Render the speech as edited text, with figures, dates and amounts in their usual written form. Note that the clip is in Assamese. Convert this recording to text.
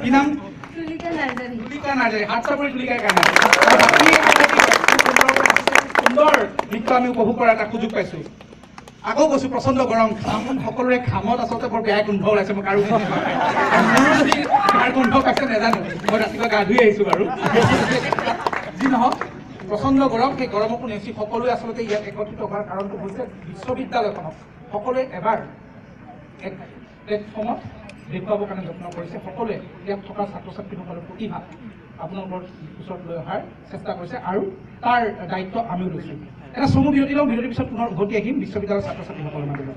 কি নাম? তুলিকা নাৰ্জাৰী। তুলিকা নাৰ্জাৰী, হাত চাপৰি তুলিকাৰ কাৰণে সুন্দৰ নৃত্য আমি উপভোগ কৰাৰ এটা সুযোগ পাইছো। আকৌ কৈছো প্ৰচণ্ড গৰম, সকলোৰে ঘামত আচলতে বৰ বেয়া গোন্ধ ওলাইছে। মই কাৰো কাৰ গোন্ধ পাইছে নাজানো, মই ৰাতিপুৱা গা ধুই আহিছো বাৰু। যি নহওক প্ৰচণ্ড গৰম, সেই গৰমকো নেওচি সকলোৱে আচলতে ইয়াত একত্ৰিত হোৱাৰ কাৰণটো হৈছে বিশ্ববিদ্যালয়খনক সকলোৱে এবাৰ এক প্লেটফৰ্মত দেখুৱাবৰ কাৰণে যত্ন কৰিছে। সকলোৱে ইয়াত থকা ছাত্ৰ ছাত্ৰীসকলৰ প্ৰতিভা আপোনালোকৰ ওচৰত লৈ অহাৰ চেষ্টা কৰিছে আৰু তাৰ দায়িত্ব আমিও লৈছোঁ। এটা চমু বিৰতি লওঁ, বিৰতিৰ পিছত পুনৰ উভতি আহিম বিশ্ববিদ্যালয়ৰ ছাত্ৰ ছাত্ৰীসকলৰ মাজলৈ।